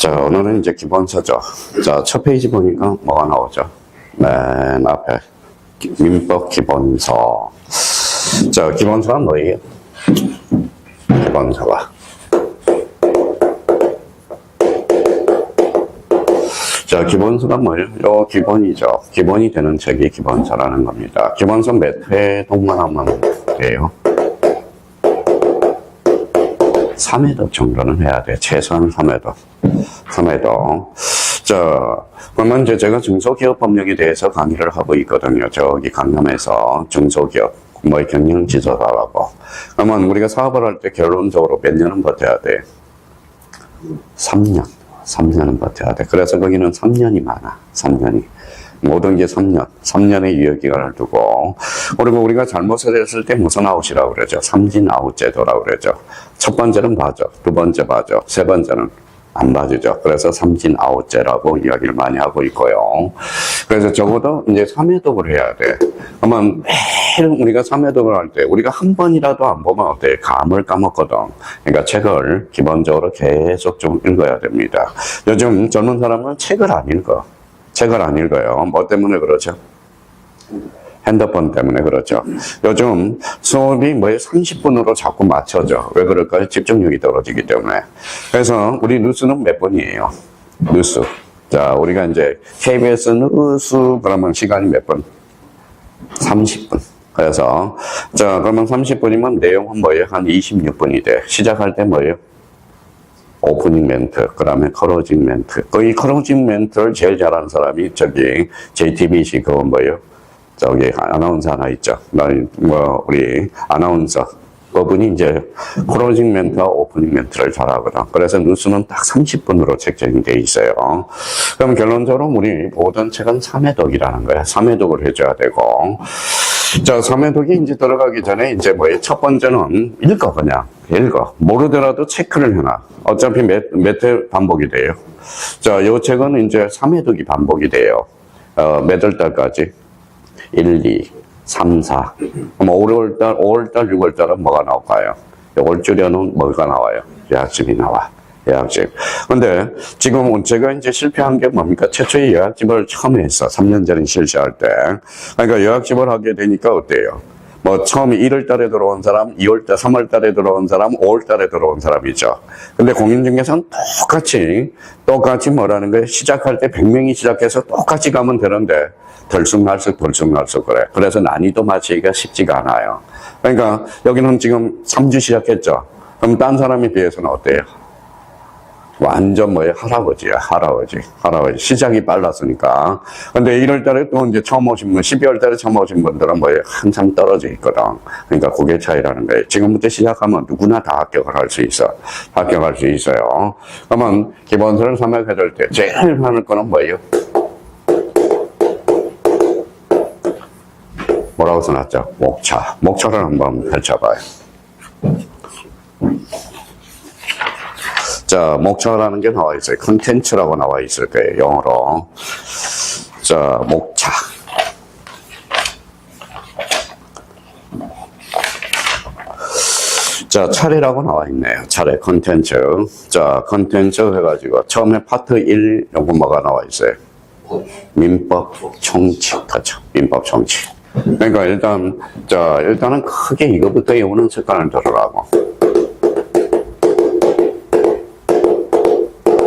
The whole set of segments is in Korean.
자, 오늘은 이제 기본서죠. 자, 첫 페이지 보니까 뭐가 나오죠? 맨 앞에 민법 기본서. 자, 기본서가 뭐예요? 기본서가. 자, 기본서가 뭐예요? 요 기본이죠. 기본이 되는 책이 기본서라는 겁니다. 기본서 몇 회 동반하면 돼요? 3회독 정도는 해야 돼. 최소한 3회독. 3회독. 자, 그러면 이제 제가 중소기업법령에 대해서 강의를 하고 있거든요. 저기 강남에서 중소기업, 경영지도사라고. 그러면 우리가 사업을 할 때 결론적으로 몇 년은 버텨야 돼? 3년. 3년은 버텨야 돼. 그래서 거기는 3년이 많아. 3년이. 모든 게 3년. 3년의 유효기간을 두고. 그리고 우리가 잘못을 했을 때 무슨 아웃이라고 그러죠? 삼진 아웃 제도라고 그러죠. 첫 번째는 봐줘. 두 번째 봐줘. 세 번째는 안 봐주죠. 그래서 삼진 아웃제라고 이야기를 많이 하고 있고요. 그래서 적어도 이제 3회독을 해야 돼. 그러면 매일 우리가 3회독을 할 때 우리가 한 번이라도 안 보면 어때? 감을 까먹거든. 그러니까 책을 기본적으로 계속 좀 읽어야 됩니다. 요즘 젊은 사람은 책을 안 읽어. 책을 안 읽어요. 뭐 때문에 그러죠? 핸드폰 때문에 그렇죠. 요즘 수업이 30분으로 자꾸 맞춰져. 왜 그럴까요? 집중력이 떨어지기 때문에. 그래서 우리 뉴스는 몇 분이에요? 뉴스. 자, 우리가 이제 KBS 뉴스 그러면 시간이 몇 분? 30분. 그래서 자, 그러면 30분이면 내용은 뭐예요? 한 26분이 돼. 시작할 때 뭐예요? 오프닝 멘트, 그 다음에 클로징 멘트. 이 클로징 멘트를 제일 잘하는 사람이 저기 JTBC 그건 뭐예요? 저기 아나운서 하나 있죠. 우리 아나운서 그분이 이제 클로징 멘트와 오프닝 멘트를 잘하거든. 그래서 뉴스는 딱 30분으로 책정이 돼 있어요. 그럼 결론적으로 우리 모든 책은 3회독이라는 거야. 3회독을 해줘야 되고. 자, 3회독이 이제 들어가기 전에 이제 첫 번째는 읽어, 그냥. 읽어. 모르더라도 체크를 해놔. 어차피 몇 회 반복이 돼요. 자, 요 책은 이제 3회독이 반복이 돼요. 몇 월달까지? 1, 2, 3, 4. 그럼 5월달, 6월달은 뭐가 나올까요? 요걸 줄여놓은 뭐가 나와요? 요약집이 나와. 요약집. 근데 지금 제가 이제 실패한 게 뭡니까? 최초의 요약집을 처음 했어. 3년 전에 실시할 때. 그러니까 요약집을 하게 되니까 어때요? 처음에 1월 달에 들어온 사람, 2월 달, 3월 달에 들어온 사람, 5월 달에 들어온 사람이죠. 근데 공인중개사는 똑같이 뭐라는 거예요? 시작할 때 100명이 시작해서 똑같이 가면 되는데, 들쑥날쑥 그래. 그래서 난이도 맞추기가 쉽지가 않아요. 그러니까 여기는 지금 3주 시작했죠. 그럼 딴 사람에 비해서는 어때요? 완전 할아버지야, 할아버지. 시작이 빨랐으니까. 근데 1월 달에 또 이제 처음 오신 분, 12월 달에 처음 오신 분들은 한참 떨어져 있거든. 그러니까 그게 차이라는 거예요. 지금부터 시작하면 누구나 다 합격을 할 수 있어. 합격할 수 있어요. 그러면 기본서를 삼학해줄 때 제일 하는 거는 뭐예요? 뭐라고 써놨죠? 목차. 목차를 한번 펼쳐봐요. 자, 목차라는 게 나와 있어요. 컨텐츠라고 나와 있을 거예요, 영어로. 자, 목차. 자, 차례라고 나와 있네요. 차례, 컨텐츠. 자, 컨텐츠 해가지고, 처음에 파트 1, 요거 뭐가 나와 있어요? 민법 총칙. 그렇죠. 민법 총칙. 그러니까 일단은 크게 이거부터 외우는 습관을 들으라고.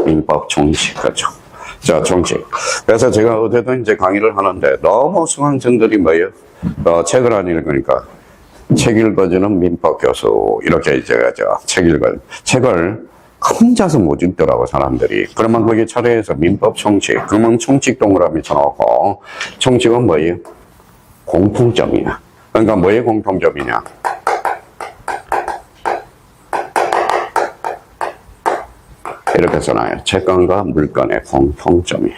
민법 총칙, 그렇죠. 자, 총칙. 그래서 제가 어쨌든 이제 강의를 하는데 너무 수강생들이 책을 안 읽으니까 책 읽어주는 민법 교수 이렇게 이제 책을 혼자서 못 읽더라고 사람들이. 그러면 거기에 차례해서 민법 총칙. 그러면 총칙 동그라미 쳐놓고 총칙은 뭐예요? 공통점이야. 그러니까 뭐의 공통점이냐? 이렇게 써놔요. 채권과 물건의 공통점이야.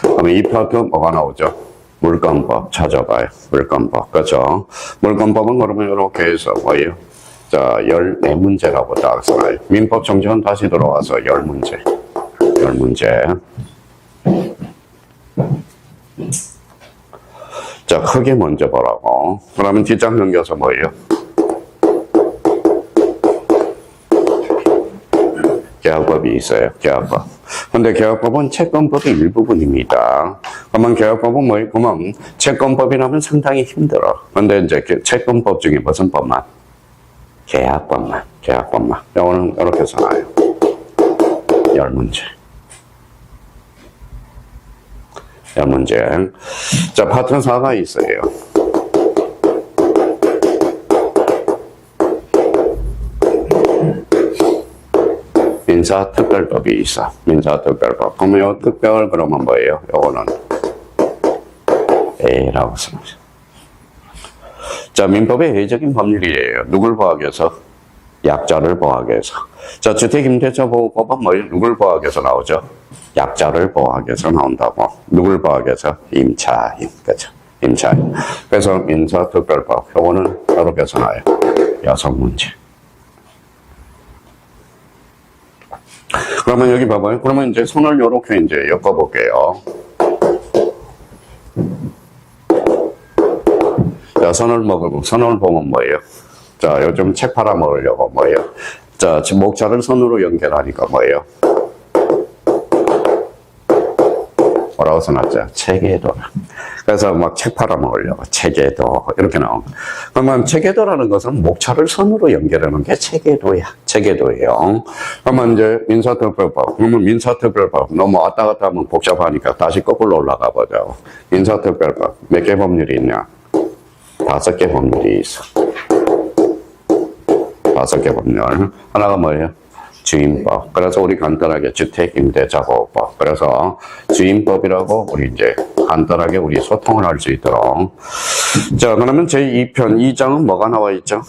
그러면 이 파트 뭐가 나오죠? 물건법 찾아봐요. 물건법. 그렇죠? 물건법은 그러면 이렇게 해서 뭐예요? 자, 14문제라고 딱 써놔요. 민법 정책은 다시 들어와서 10문제. 10문제. 자, 크게 먼저 보라고. 그러면 뒷장 넘겨서 뭐예요? 계약법이 있어요. 계약법. 근데 계약법은 채권법의 일부분입니다. 그러면 계약법은 뭐예요? 그러면 채권법이라면 상당히 힘들어. 근데 이제 채권법 중에 무슨 법만? 계약법만. 이거는 이렇게 써놔요. 10문제. 10문제. 자, 파트 4가 있어요. 민사특별법이 있어. 민사특별법. 그러면 요 특별 그러면 뭐예요? 요거는 A라고 씁니다. 자, 민법의 A적인 법률이에요. 누굴 보호하기 위해서? 약자를 보호하기 위해서. 자, 주택임대차 보호법은 뭐예요? 누굴 보호하기 위해서 나오죠? 약자를 보호하기 위해서 나온다고. 누굴 보호하기 위해서? 임차인. 그죠? 임차인. 그래서 민사특별법. 요거는 이렇게 해서 나와요. 6문제. 그러면 여기 봐봐요. 그러면 이제 손을 요렇게 이제 엮어볼게요. 자, 선을 보면 뭐예요? 자, 요즘 책 팔아먹으려고 뭐예요? 자, 지금 목자를 선으로 연결하니까 뭐예요? 뭐라고 써놨죠? 체계도라. 그래서 막 책 팔아먹으려고 체계도 이렇게 나온 거. 그러면 체계도라는 것은 목차를 선으로 연결하는 게 체계도야. 체계도예요. 그러면 이제 민사특별법. 그러면 민사특별법 너무 왔다 갔다 하면 복잡하니까 다시 거꾸로 올라가 보자고. 민사특별법 몇 개 법률이 있냐? 5개 법률이 있어. 5개 법률. 하나가 뭐예요? 주임법. 그래서 우리 간단하게 주택임대차보호법. 그래서 주임법이라고 우리 이제 간단하게 우리 소통을 할 수 있도록. 자, 그러면 제2편 2장은 뭐가 나와 있죠?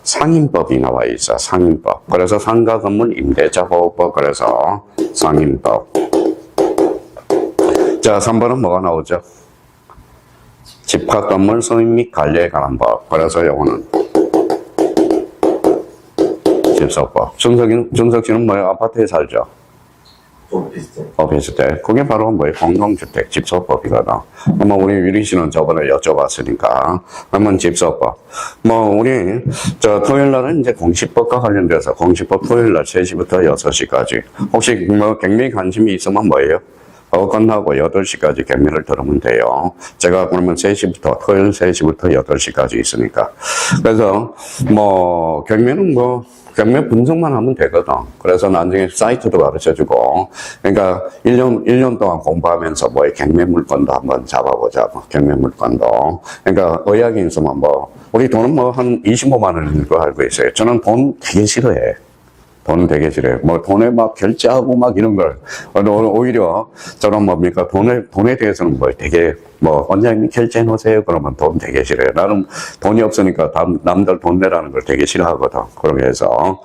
상임법이 나와 있어. 상임법. 그래서 상가 건물 임대차보호법. 그래서 상임법. 자, 3번은 뭐가 나오죠? 집합 건물 소유 및 관리에 관한 법. 그래서 요거는 집소법. 준석 씨는 뭐예요? 아파트에 살죠? 비슷해. 그게 바로 뭐예요? 공동주택 집소법이거든. 뭐 우리 유리 씨는 저번에 여쭤봤으니까. 그러면 집소법. 뭐 우리 저 토요일 날은 이제 공시법과 관련돼서 공시법 토요일 날 3시부터 6시까지. 혹시 뭐 갱미 관심이 있으면 뭐예요? 끝나고 8시까지 경매를 들으면 돼요. 제가 그러면 3시부터, 토요일 3시부터 8시까지 있으니까. 그래서, 뭐, 경매 분석만 하면 되거든. 그래서 나중에 사이트도 가르쳐 주고. 그러니까 1년 동안 공부하면서 뭐의 경매 물건도 한번 잡아보자. 경매 물건도. 그러니까 의학이 있으면 뭐, 우리 돈은 뭐 한 25만 원인 거 알고 있어요. 저는 돈 되게 싫어해. 돈 되게 싫어요. 뭐 돈에 막 결제하고 막 이런 걸. 오히려 저는 뭡니까? 돈에 대해서는 뭐 되게 뭐 원장님 결제해 놓으세요. 그러면 돈 되게 싫어요. 나는 돈이 없으니까 남들 돈 내라는 걸 되게 싫어하거든. 그렇게 해서.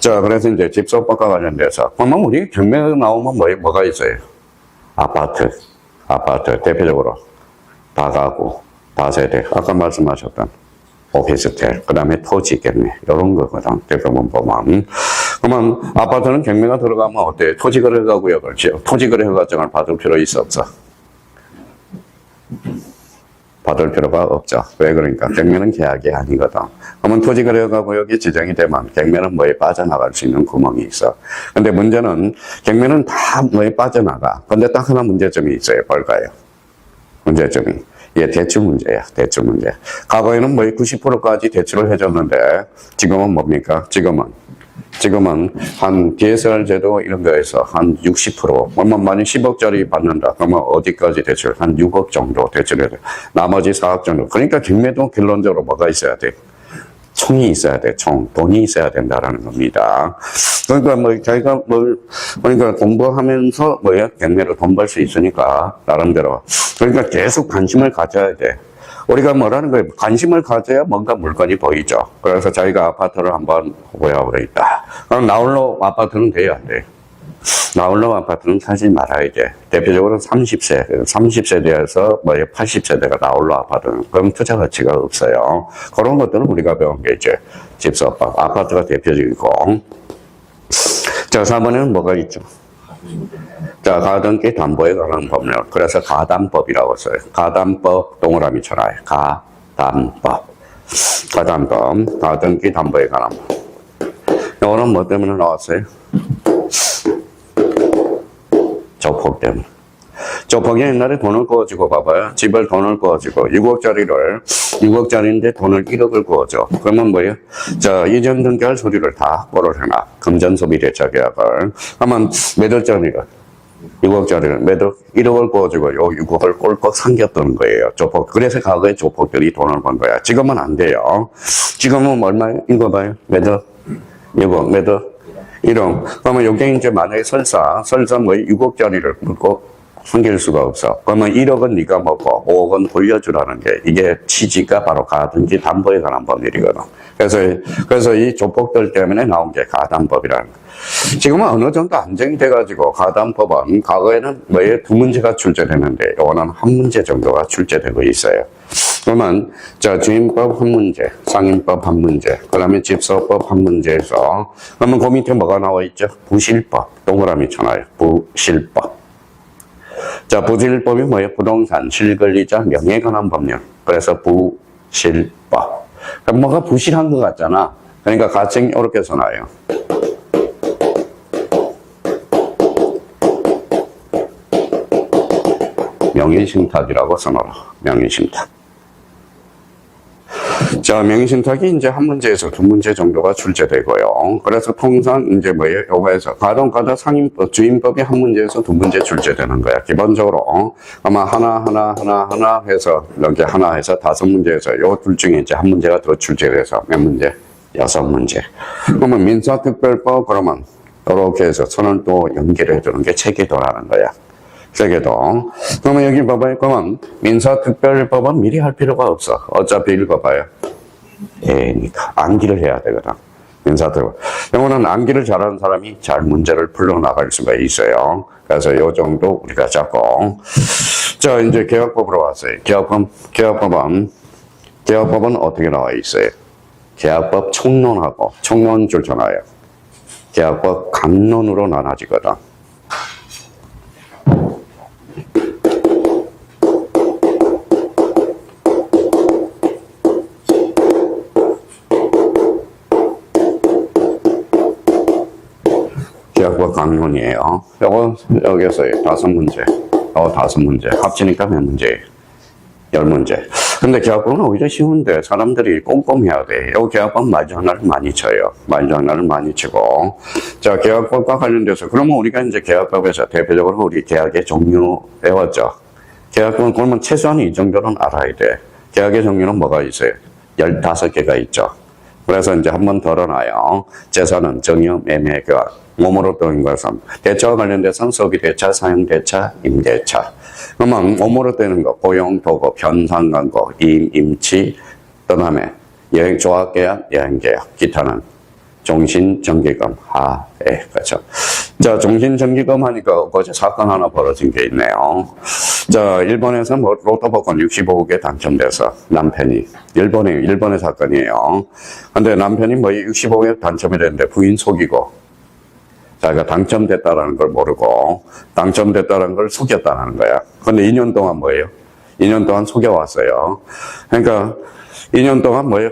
자, 그래서 이제 집소법과 관련돼서. 그러면 우리 경매 나오면 뭐가 있어요? 아파트. 대표적으로 다가구, 다세대. 아까 말씀하셨던 오피스텔, 그 다음에 토지 경매, 이런 거거든. 대표만 보면. 그러면 아파트는 경매가 들어가면 어때? 토지거래가구역을, 토지거래허가증을 받을 필요 있어, 없어? 받을 필요가 없죠. 왜 그러니까? 경매는 계약이 아니거든. 그러면 토지거래허가구역이 지정이 되면 경매는 뭐에 빠져나갈 수 있는 구멍이 있어. 근데 문제는 경매는 다 뭐에 빠져나가. 근데 딱 하나 문제점이 있어요. 뭘까요? 문제점이. 예, 대출 문제야, 대출 문제. 과거에는 뭐 90%까지 대출을 해줬는데, 지금은 뭡니까? 지금은 한 DSR 제도 이런 거에서 한 60%, 만약 10억짜리 받는다. 그러면 어디까지 대출? 한 6억 정도 대출해야 돼. 나머지 4억 정도. 그러니까 경매도 결론적으로 뭐가 있어야 돼? 총이 있어야 돼, 총. 돈이 있어야 된다라는 겁니다. 그러니까 뭐, 자기가 그러니까 공부하면서 경매로 돈 벌 수 있으니까, 나름대로. 그러니까 계속 관심을 가져야 돼. 우리가 뭐라는 거예요? 관심을 가져야 뭔가 물건이 보이죠. 그래서 자기가 아파트를 한번 보여보려 있다. 그럼 나홀로 아파트는 돼야 안 돼. 나홀로 아파트는 사지 말아야 돼. 대표적으로 30세대에서 80세대가 나홀로 아파트는 그럼 투자 가치가 없어요. 그런 것들은 우리가 배운 게 이제 집소법, 아파트가 대표적이고. 자, 4번에는 뭐가 있죠? 자, 가등기 담보에 관한 법률. 그래서 가담법이라고 써요. 가담법 동그라미 쳐놔요. 가담법. 가담법. 가등기 담보에 관한 법. 이거는 뭐 때문에 나왔어요? 조폭 때문에. 조폭이 옛날에 돈을 구워주고 봐봐요. 집을 돈을 구워주고 6억짜리인데 돈을 1억을 구워줘. 그러면 뭐예요? 자, 이전 등기할 서류를 다 확보를 해놔. 금전소비대차 계약을. 그러면 몇 억짜리를? 6억짜리를 몇 억? 1억을 구워주고 요 6억을 꼴꺽 삼겼던 거예요. 조폭. 그래서 과거에 조폭들이 돈을 번 거야. 지금은 안 돼요. 지금은 얼마예요? 읽어봐요. 몇 억? 6억. 몇 억? 1억. 그러면 요게 이제 만약에 설사 뭐 6억짜리를 묻고 숨길 수가 없어. 그러면 1억은 네가 먹고 5억은 돌려주라는 게 이게 취지가 바로 가등기 담보에 관한 법률이거든. 그래서 이 조폭들 때문에 나온 게 가담법이라는 거. 지금은 어느 정도 안정이 돼가지고 가담법은 과거에는 뭐에 두 문제가 출제되는데 이거는 한 문제 정도가 출제되고 있어요. 그러면 자, 주임법 한 문제, 상임법 한 문제, 그 다음에 집소법 한 문제에서 그러면 그 밑에 뭐가 나와 있죠? 부실법. 동그라미 쳐놔요. 부실법. 자, 부실법이 뭐예요? 부동산, 실권리자, 명예에 관한 법률. 그래서 부실법. 그럼 뭐가 부실한 것 같잖아. 그러니까 가칭 이렇게 써놔요. 명의신탁이라고 써놔라. 명의신탁. 자, 명의신탁이 이제 한 문제에서 두 문제 정도가 출제되고요. 그래서 통상 이제 뭐예요? 요거에서 가동가다 상임법, 주임법이 한 문제에서 두 문제 출제되는 거야. 기본적으로 아마 하나 해서 여기 하나 해서 다섯 문제에서 요 둘 중에 이제 한 문제가 더 출제돼서 몇 문제? 6문제. 그러면 민사특별법 그러면 이렇게 해서 선을 또 연결해 주는 게 체계도라는 거야. 세계도. 그러면 여기 봐봐요. 그러면 민사특별법은 미리 할 필요가 없어. 어차피 읽어봐요. 애니까 암기를 해야 되거든. 민사특별. 영어는 암기를 잘하는 사람이 잘 문제를 풀어나갈 수가 있어요. 그래서 요 정도 우리가 잡고. 자, 이제 계약법으로 왔어요. 계약법은 어떻게 나와 있어요? 계약법 총론하고 총론 줄쳐놔요. 계약법 강론으로 나눠지거든. 계약법 강론이에요. 여기서 5문제. 5문제. 합치니까 몇 문제예요? 10문제. 근데 계약법은 오히려 쉬운데 사람들이 꼼꼼해야 돼. 요 계약법 말장난을 많이 쳐요. 말장난을 많이 치고. 자, 계약법과 관련돼서 그러면 우리가 이제 계약법에서 대표적으로 우리 계약의 종류 배웠죠. 계약법은 그러면 최소한 이 정도는 알아야 돼. 계약의 종류는 뭐가 있어요? 15개가 있죠. 그래서 이제 한번 덜어놔요. 재산은 정여, 매매, 교환. 몸으로 뜨는 것은 대차와 관련돼서는 소비대차, 사용대차, 임대차. 그러면 몸으로 뜨는 거, 고용, 도급, 현상 광고, 임치, 그다음에 여행 조합계약, 여행계약, 기타는 종신정기금, 하해. 그렇죠. 자, 종신정기금 하니까 어제 사건 하나 벌어진 게 있네요. 자, 일본에서 뭐 로또 복권 65억에 당첨돼서 남편이 일본의 사건이에요. 근데 남편이 뭐 65억에 당첨이 됐는데 부인 속이고 자기가 당첨됐다라는 걸 모르고 당첨됐다는 걸 속였다는 거야. 근데 2년 동안 뭐예요? 2년 동안 속여왔어요. 그러니까 2년 동안 뭐예요?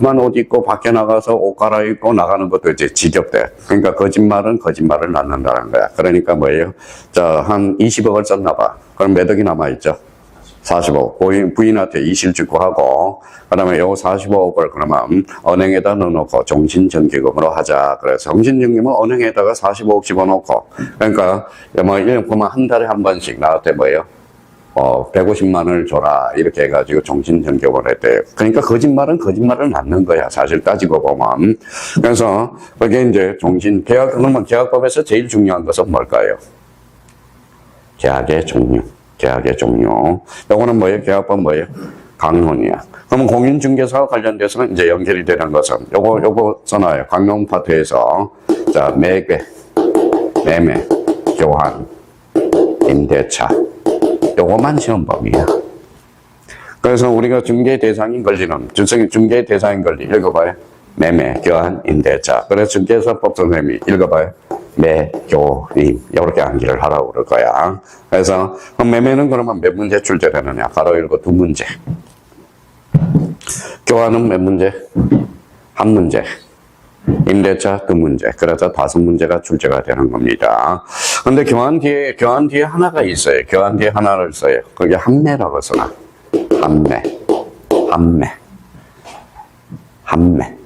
만 옷 입고 밖에 나가서 옷 갈아입고 나가는 것도 이제 지겹대. 그러니까 거짓말은 거짓말을 낳는다는 거야. 그러니까 뭐예요? 자, 한 20억을 썼나 봐. 그럼 몇 억이 남아있죠? 45억. 부인한테 이실직고하고, 그 다음에 요 45억을 그러면 은행에다 넣어놓고 종신정기금으로 하자. 그래서 종신정기금은 은행에다가 45억 집어넣고, 그러니까 뭐 1년 보면 한 달에 한 번씩 나한테 뭐예요? 150만 원을 줘라. 이렇게 해가지고 종신정기금을 했대요. 그러니까 거짓말은 거짓말을 낳는 거야. 사실 따지고 보면. 그래서 그게 이제 그러면 계약법에서 제일 중요한 것은 뭘까요? 계약의 종류. 계약의 종류. 요거는 뭐예요? 계약법 뭐예요? 강론이야. 그러면 공인중개사와 관련돼서는 이제 연결이 되는 것은 요거 써놔요. 강론 파트에서. 자, 매매, 교환, 임대차. 요거만 시험법이야. 그래서 우리가 중개 대상인 권리는, 중개 대상인 권리 읽어봐요. 매매, 교환, 임대차. 그래서 중개사법 선생님이 읽어봐요. 매교림 이렇게 암기를 하라고 그럴 거야. 그래서 매매는 그러면 몇 문제 출제되느냐? 가로 열고 두 문제. 교환은 몇 문제? 한 문제. 임대차 두 문제. 그래서 5문제가 출제가 되는 겁니다. 근데 교환 뒤에 하나가 있어요. 교환 뒤에 하나를 써요. 그게 한매라고 써놔. 한매.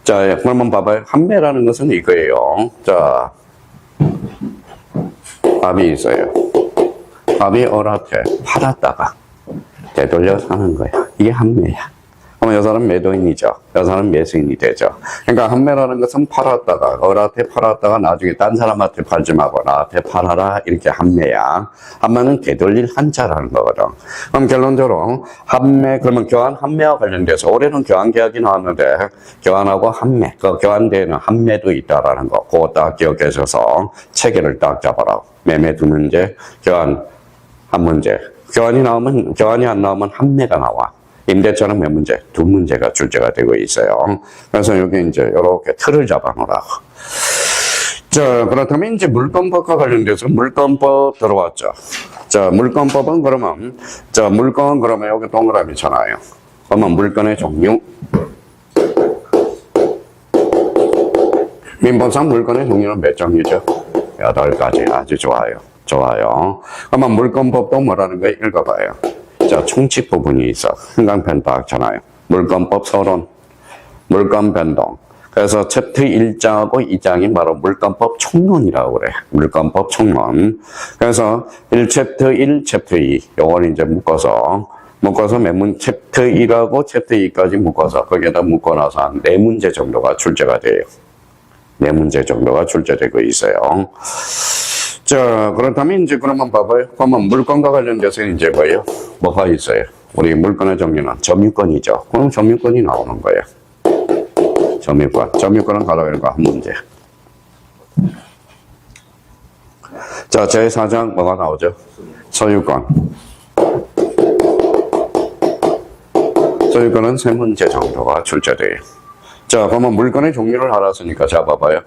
자, 그러면 봐봐요. 한매라는 것은 이거예요. 자, 밥이 있어요. 밥이 어랍해. 팔았다가 되돌려 사는 거야. 이게 한매야. 그러면 이 사람은 매도인이죠. 이 사람은 매수인이 되죠. 그러니까 한매라는 것은 팔았다가, 어라한테 팔았다가 나중에 딴 사람한테 팔지 말고 나한테 팔아라. 이렇게 한매야. 한매는 되돌릴 한자라는 거거든. 그럼 결론적으로 한매, 그러면 교환 한매와 관련돼서 올해는 교환 계약이 나왔는데 교환하고 한매, 그 교환대에는 한매도 있다라는 거. 그거 딱 기억하셔서 체계를 딱 잡아라. 매매 두 문제, 교환 한 문제. 교환이 안 나오면 한매가 나와. 임대차는 몇 문제? 두 문제가 출제가 되고 있어요. 그래서 여기 이제 이렇게 틀을 잡아 놓으라고. 자, 그렇다면 이제 물권법과 관련돼서 물권법 들어왔죠. 자, 물권법은 그러면, 자, 물권 그러면 여기 동그라미잖아요. 그러면 물권의 종류. 민법상 물권의 종류는 몇 종류죠? 8가지. 아주 좋아요. 그러면 물권법도 뭐라는 거 읽어봐요. 자, 총칙 부분이 있어. 한강편 나왔잖아요. 물권법 서론, 물권 변동. 그래서 챕터 1장하고 2장이 바로 물권법 총론이라고 그래. 물권법 총론. 그래서 1챕터 1, 챕터 2. 요걸 이제 묶어서 챕터 1하고 챕터 2까지 묶어서 거기에다 묶어놔서 한 4문제 정도가 출제가 돼요. 4문제 정도가 출제되고 있어요. 자, 그렇다면 이제 그러면 봐봐요. 그러면 물건과 관련돼서 이제 뭐예요? 뭐가 있어요? 우리 물건의 종류는 점유권이죠. 그럼 점유권이 나오는 거예요. 점유권은 가로 열고 한 문제. 자, 제4장 뭐가 나오죠? 소유권. 소유권은 3문제 정도가 출제돼요. 자, 그러면 물건의 종류를 알았으니까 잡아봐요.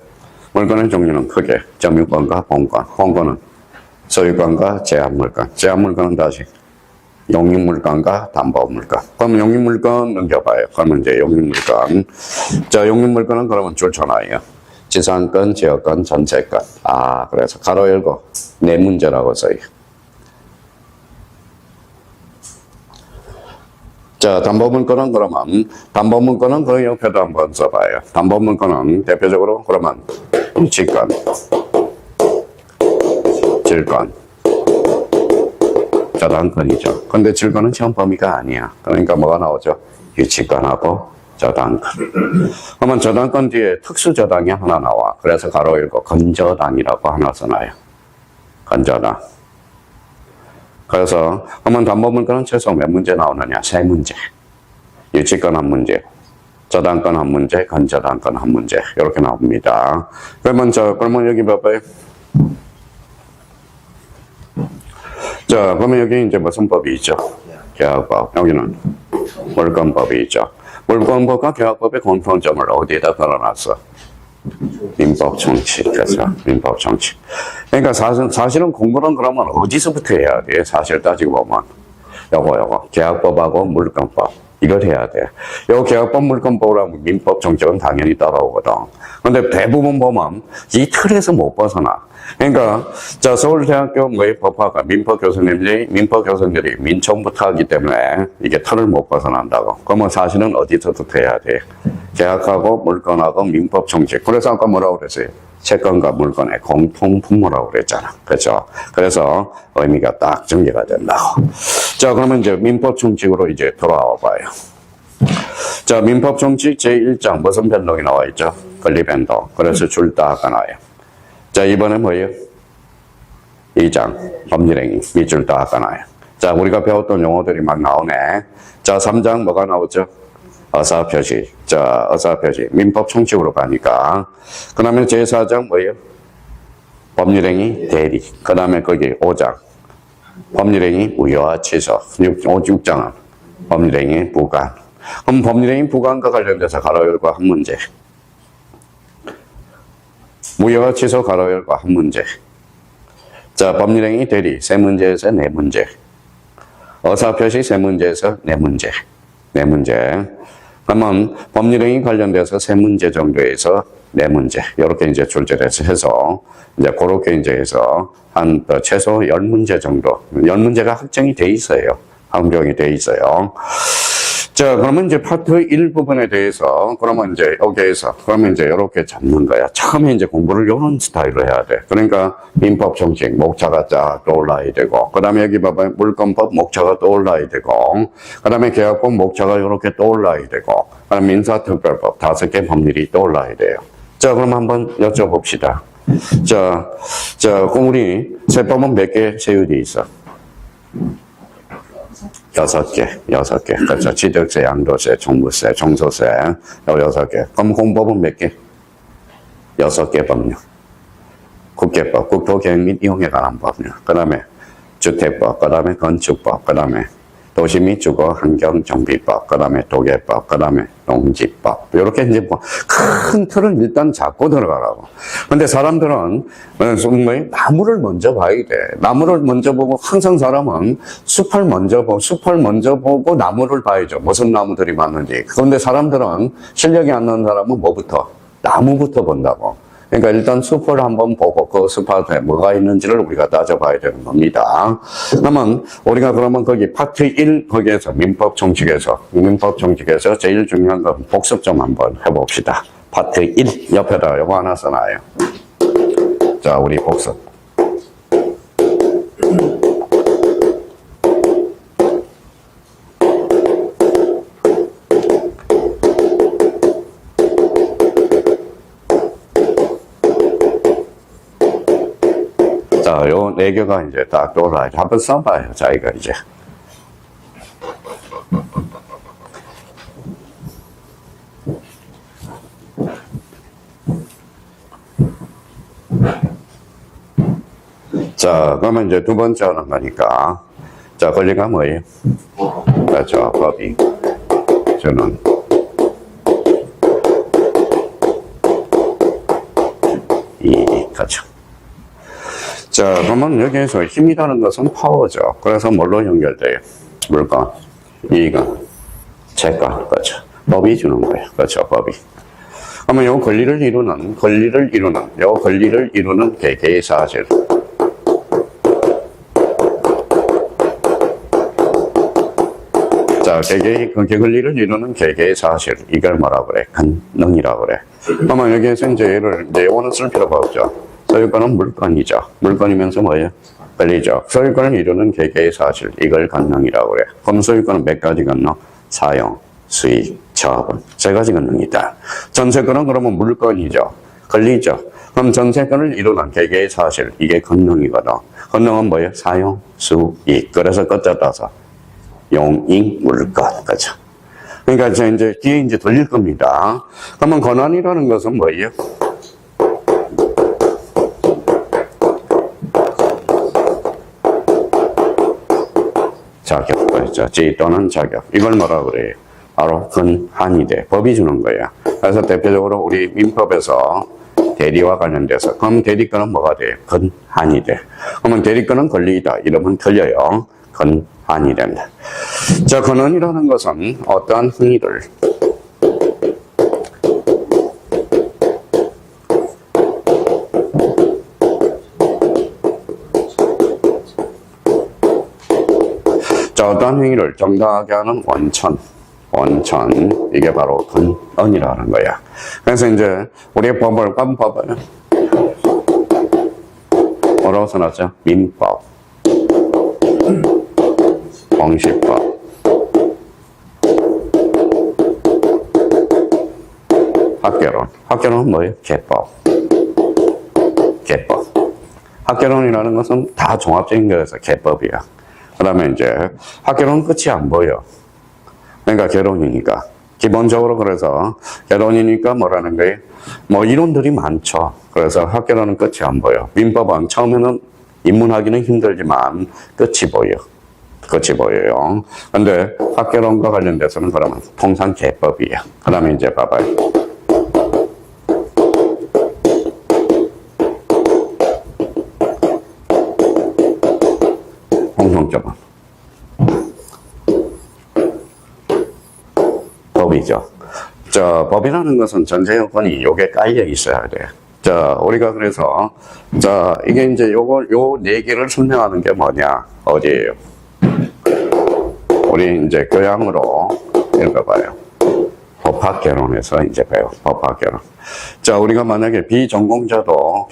물건의 종류는 크게 점유권과 본권, 본권은 소유권과 제한물권, 제한물권은 다시 용익물권과 담보물권. 그럼 용익물권 넘겨봐요. 그러면 이제 용익물권. 자, 용익물권은 그러면 줄쳐놔요. 지상권, 지역권, 전세권. 아, 그래서 가로 열고 4문제라고 써요. 자, 담보물권은 그러면, 담보물권은 그 옆에도 한번 써봐요. 담보물권은 대표적으로 그러면 직권, 질권, 저당권이죠. 근데 질권은 시험 범위가 아니야. 그러니까 뭐가 나오죠? 유치권하고 저당권. 그러면 저당권 뒤에 특수저당이 하나 나와. 그래서 가로 열고 건저당이라고 하나 써놔요. 건저당. 그래서 그러면 담보물권은 최소 몇 문제 나오느냐? 3문제. 유치권 한 문제, 저당권 한 문제, 건저당권 한 문제 이렇게 나옵니다. 그러면 여기 봐봐요. 자, 그러면 여기 이제 무슨 법이 있죠? 계약법. 여기는 물권법이 있죠. 물권법과 계약법의 공통점을 어디에다 걸어놨어? 민법 총칙. 그래서 민법 총칙. 그러니까 사실은 공부는 그러면 어디서부터 해야 돼? 사실 따지고 보면 요거 계약법하고 물권법 이걸 해야 돼. 요 계약법 물권법이랑 민법 총칙은 당연히 따라오거든. 근데 대부분 보면 이 틀에서 못 벗어나. 그러니까 자, 서울대학교 법학과 민법 교수님들이 민청부터 하기 때문에 이게 틀을 못 벗어난다고. 그러면 사실은 어디서부터 해야 돼? 계약하고 물권하고 민법 총칙. 그래서 아까 뭐라고 그랬어요? 채권과 물권의 공통분모라고 그랬잖아. 그렇죠? 그래서 의미가 딱 전개가 된다고. 자, 그러면 이제 민법 총칙으로 이제 돌아와 봐요. 자, 민법 총칙 제1장 무슨 변동이 나와 있죠? 권리 변동. 그래서 줄 다 하나요. 자, 이번에 뭐예요? 2장 법률행위 밑줄 다 하나요. 자, 우리가 배웠던 용어들이 막 나오네. 자, 3장 뭐가 나오죠? 의사표시. 자, 의사표시. 민법 총칙으로 가니까. 그 다음에 제4장 뭐예요? 법률행위 대리. 그 다음에 거기 5장. 법률행위 무효와 취소. 6장은 법률행위 부관. 그럼 법률행위 부관과 관련돼서 가로 열고 한 문제. 무효 취소 가로열고 한 문제. 자, 법률행위 대리 세 문제에서 네 문제. 의사표시 세 문제에서 네 문제. 네 문제. 그러면 법률행위 관련돼서 세 문제 정도에서 네 문제. 이렇게 이제 출제돼서 해서 이제 그렇게 이제 해서 한 최소 10문제 정도. 10문제가 확정이 돼 있어요. 확정이 돼 있어요. 자, 그러면 이제 파트 1 부분에 대해서, 그러면 이제 여기에서, 그러면 이제 이렇게 잡는 거야. 처음에 이제 공부를 이런 스타일로 해야 돼. 그러니까 민법 정식, 목차가 쫙 떠올라야 되고, 그 다음에 여기 봐봐요. 물권법 목차가 떠올라야 되고, 그 다음에 계약법 목차가 이렇게 떠올라야 되고, 그 다음에 민사특별법 5개 법률이 떠올라야 돼요. 자, 그럼 한번 여쭤봅시다. 자, 그럼 우리 세법은 몇 개 세율이 있어? 6개. 그렇죠. 취득세, 양도세, 종부세, 종소세, 6개. 그럼 공법은 몇 개? 6개 법률. 국계법, 국토계획 및 이용에 관한 법률. 그 다음에 주택법, 그 다음에 건축법, 그 다음에 도시 및 주거 환경 정비법, 그 다음에 도계법, 그 다음에 농지법. 이렇게 이제 뭐 큰 틀은 일단 잡고 들어가라고. 근데 사람들은 나무를 먼저 봐야 돼. 나무를 먼저 보고, 항상 사람은 숲을 먼저 보고 나무를 봐야죠. 무슨 나무들이 많은지. 그런데 사람들은 실력이 안 나는 사람은 뭐부터? 나무부터 본다고. 그러니까 일단 숲을 한번 보고 그 숲 앞에 뭐가 있는지를 우리가 따져봐야 되는 겁니다. 그러면 우리가 그러면 거기 파트 1 거기에서 민법 정칙에서 제일 중요한 건 복습 좀 한번 해봅시다. 파트 1 옆에다 요거 하나 써놔요. 자, 우리 복습. 자, 요 4개가 이제 딱 떠올라야죠. 한번 써봐요, 자기가 이제. 자, 그러면 이제 두 번째 하는 거니까. 자, 권리가 뭐예요? 그렇죠, 법이 주는. 그렇죠. 자, 그러면 여기에서 힘이라는 것은 파워죠. 그래서 뭘로 연결돼요? 물건, 이익은, 채권, 그렇죠. 법이 주는 거예요. 그렇죠, 법이. 그러면 요 권리를 이루는 개개의 사실. 자, 개개의, 그 권리를 이루는 개개의 사실. 이걸 뭐라고 그래? 권능이라고 그래. 그러면 여기에서 이제 요거는 쓸 필요가 없죠. 소유권은 물건이죠. 물건이면서 뭐예요? 권리죠. 소유권을 이루는 개개의 사실. 이걸 권능이라고 그래. 그럼 소유권은 몇 가지 권능? 사용, 수익, 처분. 3가지 권능이다. 전세권은 그러면 물건이죠. 권리죠. 그럼 전세권을 이루는 개개의 사실. 이게 권능이거든. 권능은 뭐예요? 사용, 수익. 그래서 끝자따서 용익, 물건. 그죠? 그러니까 이제 뒤에 이제 돌릴 겁니다. 그러면 권한이라는 것은 뭐예요? 자격, 그렇죠. 지위 또는 자격. 이걸 뭐라고 그래요? 바로 권한이 돼. 법이 주는 거야. 그래서 대표적으로 우리 민법에서 대리와 관련돼서, 그럼 대리권은 뭐가 돼요? 권한이 돼. 그러면 대리권은 권리이다. 이러면 틀려요. 권한이 된다. 자, 권한이라는 것은 어떠한 행위를 어떠한 행위를 정당하게 하는 원천, 이게 바로 권한이라는 거야. 그래서 이제 우리 법을 뭐라고 써놨죠? 민법, 공시법, 학개론은 뭐예요? 개법. 학개론이라는 것은 다 종합적인 거여서 개법이야. 그 다음에 이제 학개론은 끝이 안 보여. 그러니까 개론이니까. 기본적으로 그래서 개론이니까 뭐라는 거예요? 뭐 이론들이 많죠. 그래서 학개론은 끝이 안 보여. 민법은 처음에는 입문하기는 힘들지만 끝이 보여요. 근데 학개론과 관련돼서는 그러면 통상 개법이에요. 그 다음에 이제 봐봐요. 공통점은 법이죠. 자, 법이라는 것은 전제 요건이 요게 깔려 있어야 돼. 자, 우리가 그래서, 자, 이게 이제 요 네 개를 설명하는 게 뭐냐? 어디에요? 우리 이제 교양으로 읽어봐요. 법학개론에서 이제 배워. 법학개론. 자, 우리가 만약에 비전공자도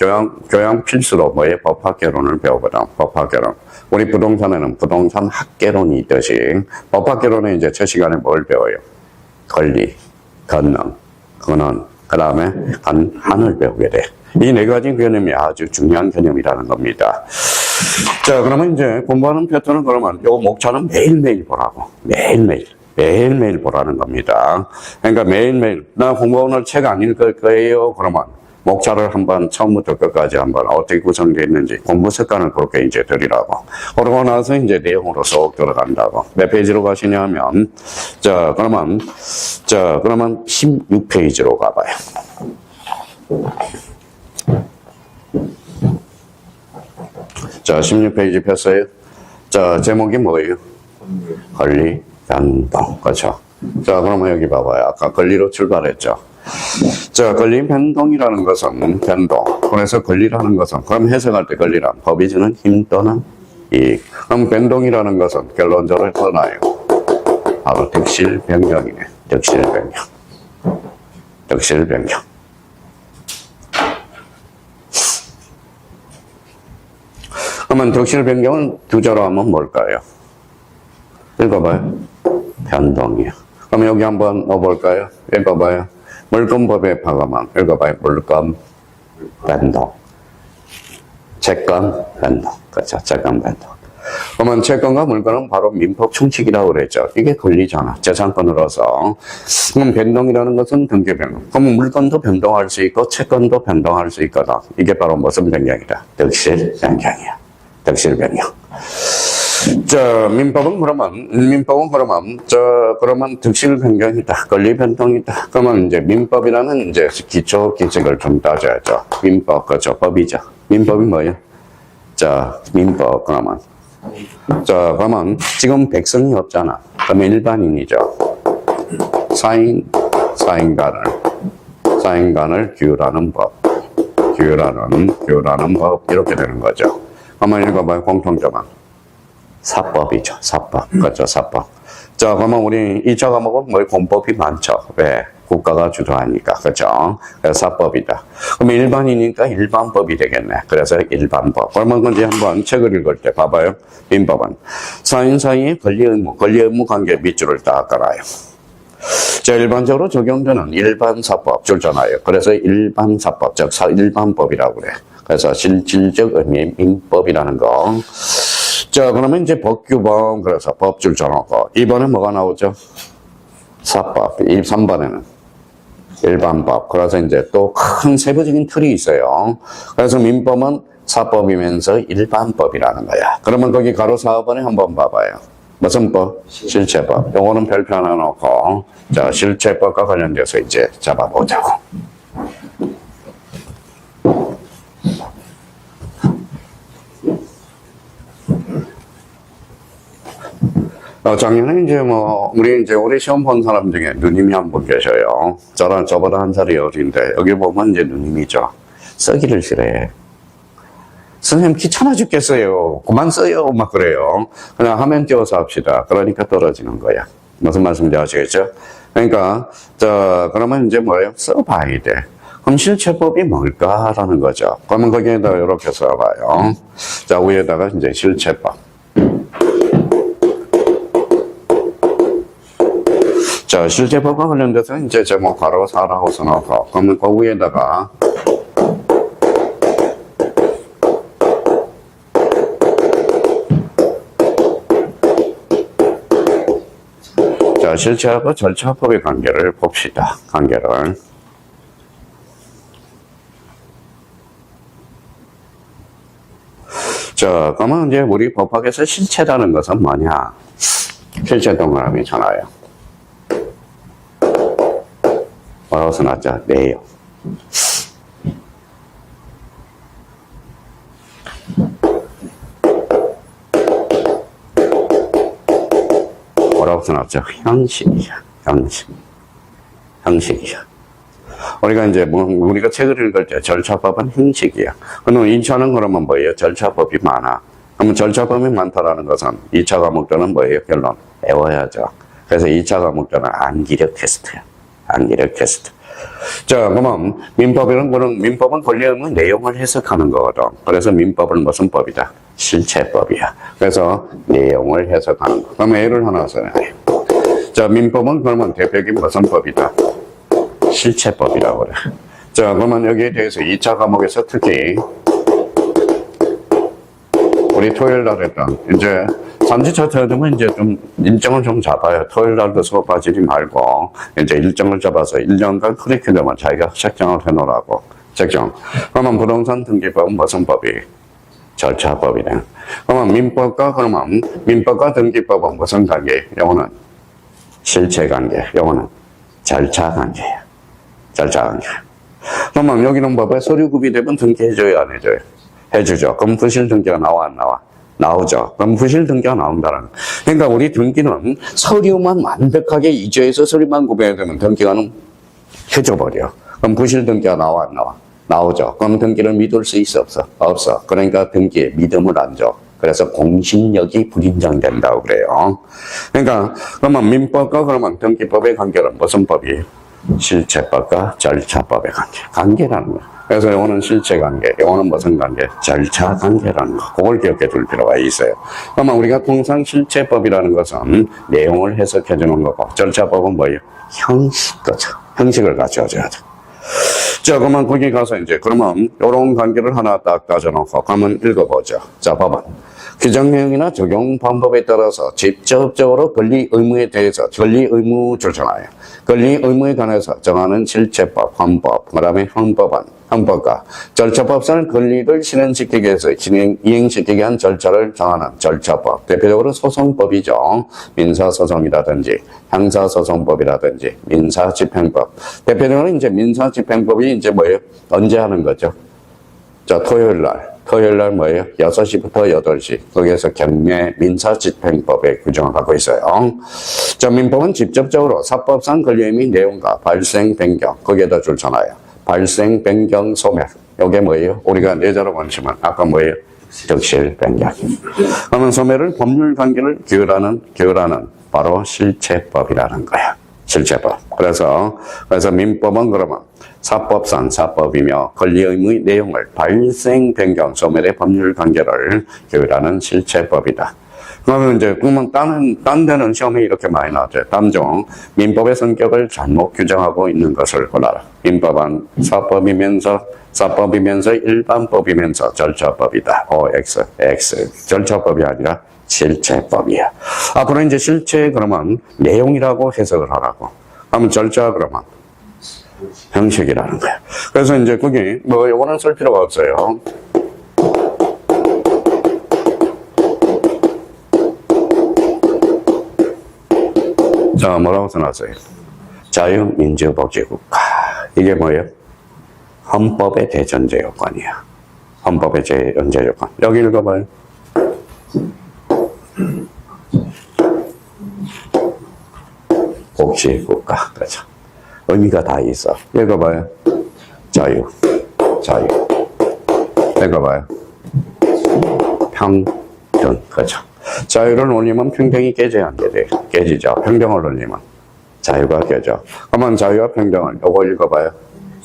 교양 필수로 뭐에 법학개론을 배우거든. 법학개론. 우리 부동산에는 부동산 학개론이 있듯이 법학개론에 이제 첫 시간에 뭘 배워요? 권리, 권능, 근원, 그 다음에 한을 배우게 돼. 이 네 가지 개념이 아주 중요한 개념이라는 겁니다. 자, 그러면 이제 공부하는 패턴은 그러면 요 목차는 매일매일 보라고. 매일매일 보라는 겁니다. 그러니까 매일매일, 나 공부 오늘 책 안 읽을 거예요. 그러면 목차를 한번 처음부터 끝까지 한번 어떻게 구성되어 있는지 공부 습관을 그렇게 이제 들이라고. 그러고 나서 이제 내용으로 쏙 들어간다고. 몇 페이지로 가시냐면, 그러면 16페이지로 가봐요. 자, 16페이지 폈어요. 자, 제목이 뭐예요? 권리, 변동. 그렇죠. 자, 그러면 여기 봐봐요. 아까 권리로 출발했죠. 자, 권리 변동이라는 것은 변동. 그래서 권리라는 것은, 그럼 해석할 때 권리란 법이 주는 힘 또는 이익. 그럼 변동이라는 것은 결론적으로 떠나요. 바로 득실 변경이네. 득실 변경. 득실 변경. 그러면 득실 변경은 두 자로 하면 뭘까요? 읽어봐요. 변동이요. 그럼 여기 한번 넣어볼까요? 읽어봐요. 물권법에 파가면 읽어봐요. 물권 변동. 채권 변동. 그렇죠. 채권 변동. 그러면 채권과 물권은 바로 민법 충칙이라고 그랬죠. 이게 권리잖아. 재산권으로서. 그럼 변동이라는 것은 등기 변동. 그러면 물권도 변동할 수 있고 채권도 변동할 수 있거든. 이게 바로 무슨 변경이다? 득실 변경이야. 득실 변경. 자, 민법은 그러면, 그러면 득실 변경이다. 권리 변동이다. 그러면 이제 민법이라는 이제 기초 규칙을 좀 따져야죠. 민법, 그렇죠. 법이죠. 민법이 뭐예요? 자, 민법, 그러면. 자, 그러면 지금 백성이 없잖아. 그러면 일반인이죠. 사인간을 규율하는 법. 규율하는 법. 이렇게 되는 거죠. 한번 읽어봐요. 공통점은. 사법이죠. 사법. 그렇죠. 사법. 자, 그러면 우리 2차 과목은 뭐 공법이 많죠. 왜? 국가가 주도하니까. 그렇죠. 그래서 사법이다. 그러면 일반이니까 일반법이 되겠네. 그래서 일반법. 그러면 이제 한번 책을 읽을 때 봐봐요. 민법은 사인 사이의 권리 의무 관계 밑줄을 딱 깔아요. 자, 일반적으로 적용되는 일반사법 줄잖아요. 그래서 일반사법, 즉 일반법이라고 그래. 그래서 실질적 의미의 민법이라는 거. 자, 그러면 이제 법규범, 그래서 법줄 정하고. 2번에 뭐가 나오죠? 사법. 3번에는 일반법. 그래서 이제 또 큰 세부적인 틀이 있어요. 그래서 민법은 사법이면서 일반법이라는 거야. 그러면 거기 가로 4번에 한번 봐봐요. 무슨 법? 실체법. 요거는 별표 하나 놓고, 자, 실체법과 관련돼서 이제 잡아보자고. 작년에 이제 우리 시험 본 사람 중에 누님이 한 분 계셔요. 저보다 한 살이 어린데, 여기 보면 이제 누님이죠. 쓰기를 싫어해. 선생님 귀찮아 죽겠어요. 그만 써요. 막 그래요. 그냥 화면 띄워서 합시다. 그러니까 떨어지는 거야. 무슨 말씀인지 아시겠죠? 그러니까, 그러면 이제 뭐예요? 써봐야 돼. 그럼 실체법이 뭘까라는 거죠. 그러면 거기에다가 이렇게 써봐요. 자, 위에다가 이제 실체법. 자, 실체법과 관련돼서 이제 제목 가로 4라고 써놓고, 그러면 그 위에다가 자, 실체하고 절차법의 관계를 봅시다. 관계를. 자, 그러면 이제 우리 법학에서 실체라는 것은 뭐냐? 실체 동그라미잖아요. 뭐라고 써놨죠? 내용. 뭐라고 써놨죠? 형식이죠. 형식이죠. 우리가 이제 우리가 책을 읽을 때 절차법은 형식이야. 그럼 2차는 그러면 뭐예요? 절차법이 많아. 그러면 절차법이 많다라는 것은 2차 과목 때는 뭐예요? 결론 외워야죠. 그래서 2차 과목 때는 암기력 테스트야. 암기력 테스트. 자, 그러면 민법은 권리의무 내용을 해석하는 거거든. 그래서 민법은 무슨 법이다? 실체법이야. 그래서 내용을 해석하는 거. 그러면 예를 하나 써요. 자, 민법은 그러면 대표적인 무슨 법이다? 실체법이라고 그래. 자, 그러면 여기에 대해서 2차 과목에서 특히 우리 토요일 날 했던 이제 3주차 되면 이제 좀 일정을 좀 잡아요. 토요일 날도 수업 빠지지 말고 이제 일정을 잡아서 1년간 커리큘럼을 자기가 책정을 해놓으라고. 책정. 그러면 부동산 등기법은 무슨 법이? 절차법이네. 그러면 민법과 등기법은 무슨 관계? 요거는 실체 관계. 요거는 절차 관계야. 절차 관계. 그러면 여기는 법에 서류 구비되면 등기해줘야 안 해줘요? 해주죠. 그럼 부실 등기가 나와 안 나와? 나오죠. 그럼 부실 등기가 나온다는 거. 그러니까 우리 등기는 서류만 완벽하게 이주해서 서류만 구비해두면 등기가는 해줘버려. 그럼 부실 등기가 나와 안 나와? 나오죠. 그럼 등기를 믿을 수 있어 없어? 없어. 그러니까 등기에 믿음을 안 줘. 그래서 공신력이 불인정된다고 그래요. 그러니까 그러면 민법과 그러면 등기법의 관계는 무슨 법이에요? 실체법과 절차법의 관계. 관계라는 거야. 그래서 이거는 실체 관계, 이거는 무슨 관계? 절차 관계라는 거. 그걸 기억해 둘 필요가 있어요. 그러면 우리가 통상 실체법이라는 것은 내용을 해석해 주는 거고, 절차법은 뭐예요? 형식거죠. 형식을 갖춰줘야 돼. 자, 그러면 거기 가서 이제 그러면 이런 관계를 하나 딱 따져놓고 한번 읽어보죠. 자, 봐봐. 규정 내용이나 적용 방법에 따라서 직접적으로 권리 의무에 대해서 권리 의무 줄잖아요. 권리 의무에 관해서 정하는 실체법, 헌법, 그 다음에 헌법과 절차법상 권리를 실현시키기 위해서 이행시키기 위한 절차를 정하는 절차법. 대표적으로 소송법이죠. 민사소송이라든지 형사소송법이라든지 민사집행법. 대표적으로 이제 민사집행법이 이제 뭐예요? 언제 하는 거죠? 자, 토요일 날 뭐예요? 6시부터 8시. 거기에서 경매 민사집행법에 규정을 하고 있어요. 자, 민법은 직접적으로 사법상 권리의 및 내용과 발생, 변경, 거기에다 줄잖아요. 발생, 변경, 소멸. 이게 뭐예요? 우리가 내자로 본지만 아까 뭐예요? 득실, 변경. 그러면 소멸을 법률 관계를 규율하는 바로 실체법이라는 거야. 실체법. 그래서 민법은 그러면 사법상 사법이며 권리 의무의 내용을 발생, 변경, 소멸의 법률 관계를 규율하는 실체법이다. 그러면 딴 데는 시험에 이렇게 많이 나왔죠. 다음 민법의 성격을 잘못 규정하고 있는 것을 골라라. 민법은 사법이면서 일반법이면서 절차법이다. X. 절차법이 아니라 실체법이야. 앞으로 이제 실체 그러면 내용이라고 해석을 하라고. 그러면 절차 그러면 형식이라는 거야. 그래서 이제 거기 요거는 쓸 필요가 없어요. 자, 뭐라고 써놨어요? 자유민주복지국가. 이게 뭐예요? 헌법의 대전제 요건이야. 헌법의 대전제 요건. 여기 읽어봐요. 복지국가. 그렇죠. 의미가 다 있어. 읽어봐요. 자유. 읽어봐요. 평등. 그렇죠. 자유를 올리면 평등이 깨져야 안 돼. 깨지죠. 평등을 올리면 자유가 깨져. 그러면 자유와 평등을 요거 읽어봐요.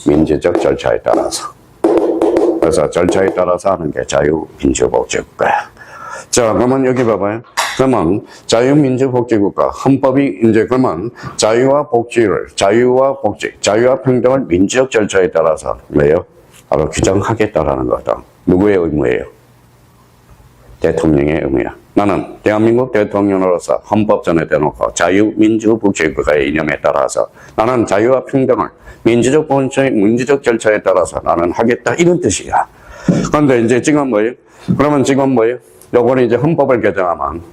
민주적 절차에 따라서. 그래서 절차에 따라서 하는 게 자유민주복지국가야. 자, 그러면 여기 봐봐요. 그러면 자유민주복지국가 헌법이 이제 그러면 자유와 평등을 민주적 절차에 따라서 뭐예요? 바로 규정하겠다라는 거다. 누구의 의무예요? 대통령의 의무야. 나는 대한민국 대통령으로서 헌법전에 대놓고 자유민주복지국가의 이념에 따라서 나는 자유와 평등을 민주적 절차에 따라서 나는 하겠다 이런 뜻이야. 그런데 이제 지금 뭐예요? 그러면 지금 뭐예요? 요번에 이제 헌법을 개정하면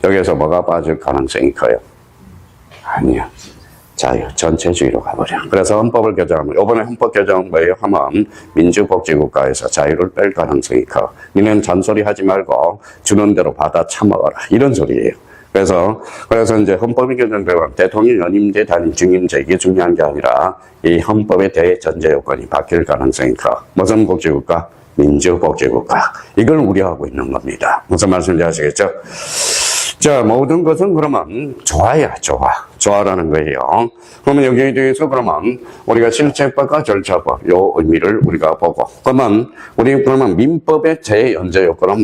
여기에서 뭐가 빠질 가능성이 커요? 아니야. 자유, 전체주의로 가버려. 그래서 헌법을 개정하면, 이번에 헌법 개정 뭐예요? 하면 민주복지국가에서 자유를 뺄 가능성이 커. 니는 잔소리 하지 말고 주는 대로 받아 처먹어라. 이런 소리예요. 그래서 이제 헌법이 개정되면 대통령 연임제 단임 중임제 이게 중요한 게 아니라 이 헌법의 대전제 요건이 바뀔 가능성이 커. 무슨 복지국가? 민주복지국가. 이걸 우려하고 있는 겁니다. 무슨 말씀인지 아시겠죠? 자, 모든 것은 그러면 좋아야 좋아. 좋아라는 거예요. 그러면 여기에 대해서 그러면 우리가 실체법과 절차법, 요 의미를 우리가 보고. 그러면 민법의 재연재 요건은